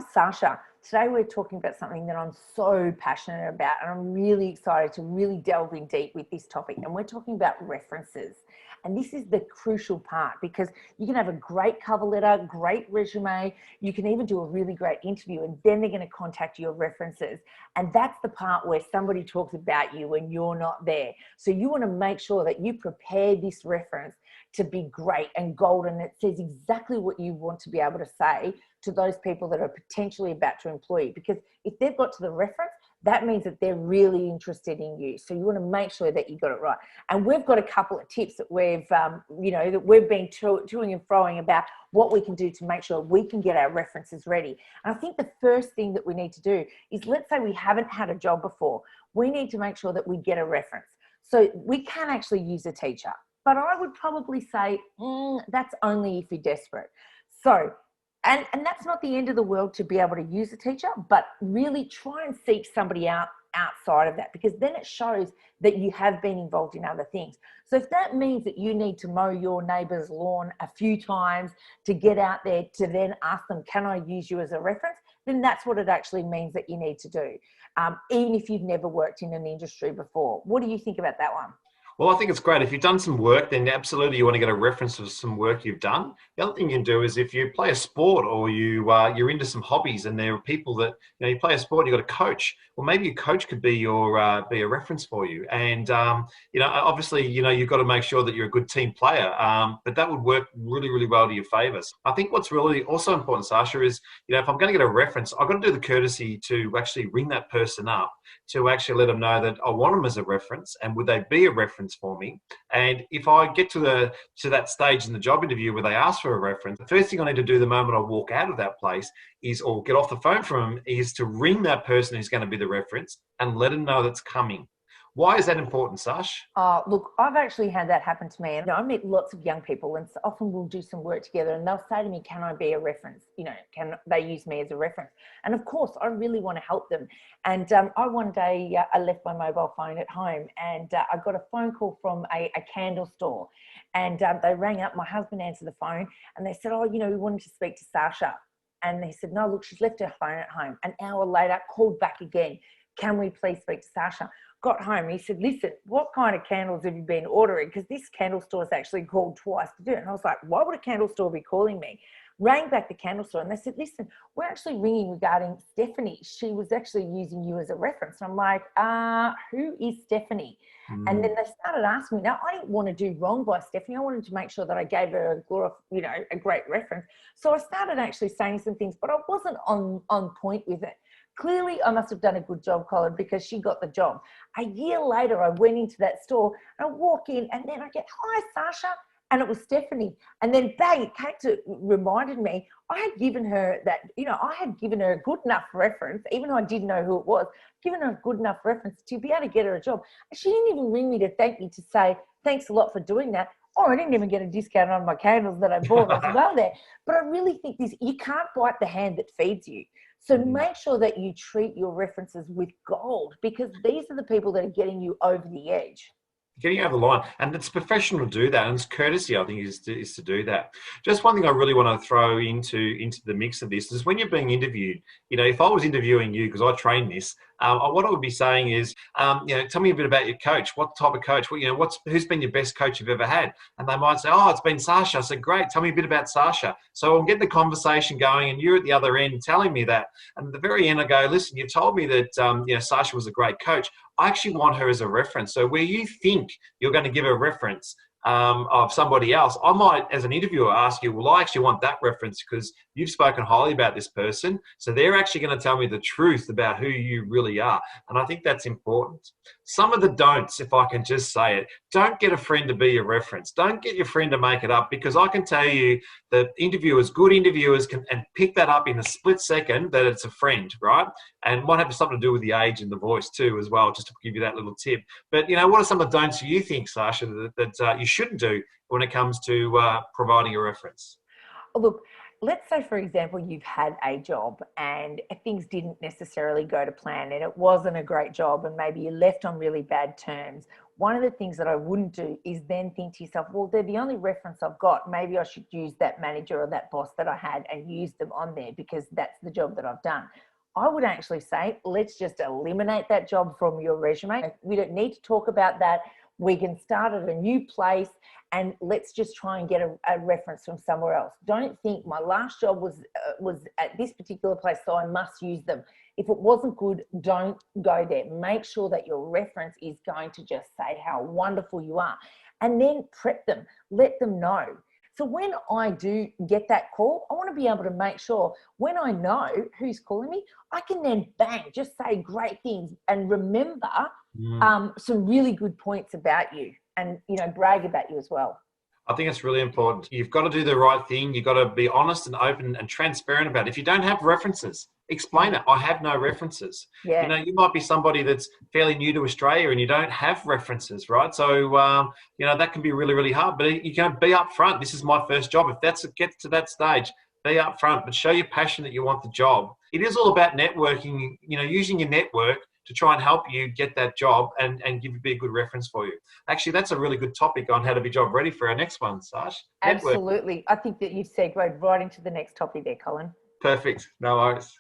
I'm Sacha. Today we're talking about something that I'm so passionate about, and I'm really excited to really delve in deep with this topic. And we're talking about references. And this is the crucial part, because you can have a great cover letter, great resume, you can even do a really great interview, and then they're going to contact your references. And that's the part where somebody talks about you when you're not there. So you want to make sure that you prepare this reference to be great and golden. It says exactly what you want to be able to say to those people that are potentially about to employ you. Because if they've got to the reference, that means that they're really interested in you. So you want to make sure that you got it right. And we've got a couple of tips that we've, that we've been toing and froing about what we can do to make sure we can get our references ready. And I think the first thing that we need to do is, let's say we haven't had a job before, we need to make sure that we get a reference. So we can actually use a teacher, but I would probably say that's only if you're desperate. So, and that's not the end of the world to be able to use a teacher, but really try and seek somebody out outside of that, because then it shows that you have been involved in other things. So if that means that you need to mow your neighbour's lawn a few times to get out there to then ask them, can I use you as a reference? Then that's what it actually means that you need to do, even if you've never worked in an industry before. What do you think about that one? Well, I think it's great. If you've done some work, then absolutely you want to get a reference of some work you've done. The other thing you can do is, if you play a sport, or you're into some hobbies, and there are people that, you play a sport, you've got a coach. Well, maybe your coach could be be a reference for you. And obviously, you've got to make sure that you're a good team player. But that would work really, really well to your favours. I think what's really also important, Sasha, is if I'm going to get a reference, I've got to do the courtesy to actually ring that person up, to actually let them know that I want them as a reference, and would they be a reference for me. And if I get to that stage in the job interview where they ask for a reference, the first thing I need to do the moment I walk out of that place is, or get off the phone from them, is to ring that person who's going to be the reference and let them know that's coming. Why is that important, Sash? Look, I've actually had that happen to me. And I meet lots of young people, and so often we'll do some work together, and they'll say to me, can I be a reference? Can they use me as a reference? And of course, I really want to help them. And one day I left my mobile phone at home, and I got a phone call from a candle store. And they rang up, my husband answered the phone, and they said, we wanted to speak to Sasha. And they said, no, look, she's left her phone at home. An hour later, called back again. Can we please speak to Sasha? Got home, he said, listen, what kind of candles have you been ordering? Because this candle store has actually called twice to do it. And I was like, why would a candle store be calling me? Rang back the candle store, and they said, listen, we're actually ringing regarding Stephanie. She was actually using you as a reference. And I'm like, who is Stephanie? And then they started asking me. Now, I didn't want to do wrong by Stephanie. I wanted to make sure that I gave her a great reference. So I started actually saying some things, but I wasn't on point with it. Clearly, I must have done a good job, Colin, because she got the job. A year later, I went into that store, and I walk in, and then I get, hi, Sasha. And it was Stephanie. And then bang, it reminded me, I had given her that, I had given her a good enough reference, even though I didn't know who it was, given her a good enough reference to be able to get her a job. And she didn't even ring me to thank me, to say, thanks a lot for doing that. Or I didn't even get a discount on my candles that I bought as well there. But I really think you can't bite the hand that feeds you. So make sure that you treat your references with gold, because these are the people that are getting you over the edge. Getting over the line, and it's professional to do that, and it's courtesy, I think, is to do that. Just one thing I really want to throw into the mix of this is, when you're being interviewed, if I was interviewing you, because I train this, what I would be saying is, tell me a bit about your coach. What type of coach? Who's been your best coach you've ever had? And they might say, oh, it's been Sasha. I said, great. Tell me a bit about Sasha. So I'll get the conversation going, and you're at the other end telling me that. And at the very end, I go, listen, you've told me that Sasha was a great coach. I actually want her as a reference. So where you think you're going to give a reference of somebody else, I might, as an interviewer, ask you, well, I actually want that reference because you've spoken highly about this person. So they're actually going to tell me the truth about who you really are. And I think that's important. Some of the don'ts, if I can just say it, don't get a friend to be your reference. Don't get your friend to make it up, because I can tell you that good interviewers can and pick that up in a split second that it's a friend, right? And might have something to do with the age and the voice too as well, just to give you that little tip. But, what are some of the don'ts you think, Sasha, that you shouldn't do when it comes to providing a reference? Look, let's say, for example, you've had a job and things didn't necessarily go to plan and it wasn't a great job and maybe you left on really bad terms. One of the things that I wouldn't do is then think to yourself, well, they're the only reference I've got. Maybe I should use that manager or that boss that I had and use them on there because that's the job that I've done. I would actually say, let's just eliminate that job from your resume. We don't need to talk about that. We can start at a new place and let's just try and get a reference from somewhere else. Don't think my last job was at this particular place, so I must use them. If it wasn't good, don't go there. Make sure that your reference is going to just say how wonderful you are, and then prep them, let them know. So when I do get that call, I want to be able to make sure when I know who's calling me, I can then bang, just say great things and remember some really good points about you and, you know, brag about you as well. I think it's really important. You've got to do the right thing. You've got to be honest and open and transparent about it. If you don't have references, explain it. I have no references. Yeah. You know, you might be somebody that's fairly new to Australia and you don't have references, right? So, you know, that can be really, really hard. But you can be upfront. This is my first job. If that's gets to that stage, be upfront, but show your passion that you want the job. It is all about networking, you know, using your network to try and help you get that job and be a good reference for you. Actually, that's a really good topic on how to be job ready for our next one, Sash. Absolutely. I think that you've segued right into the next topic there, Colin. Perfect. No worries.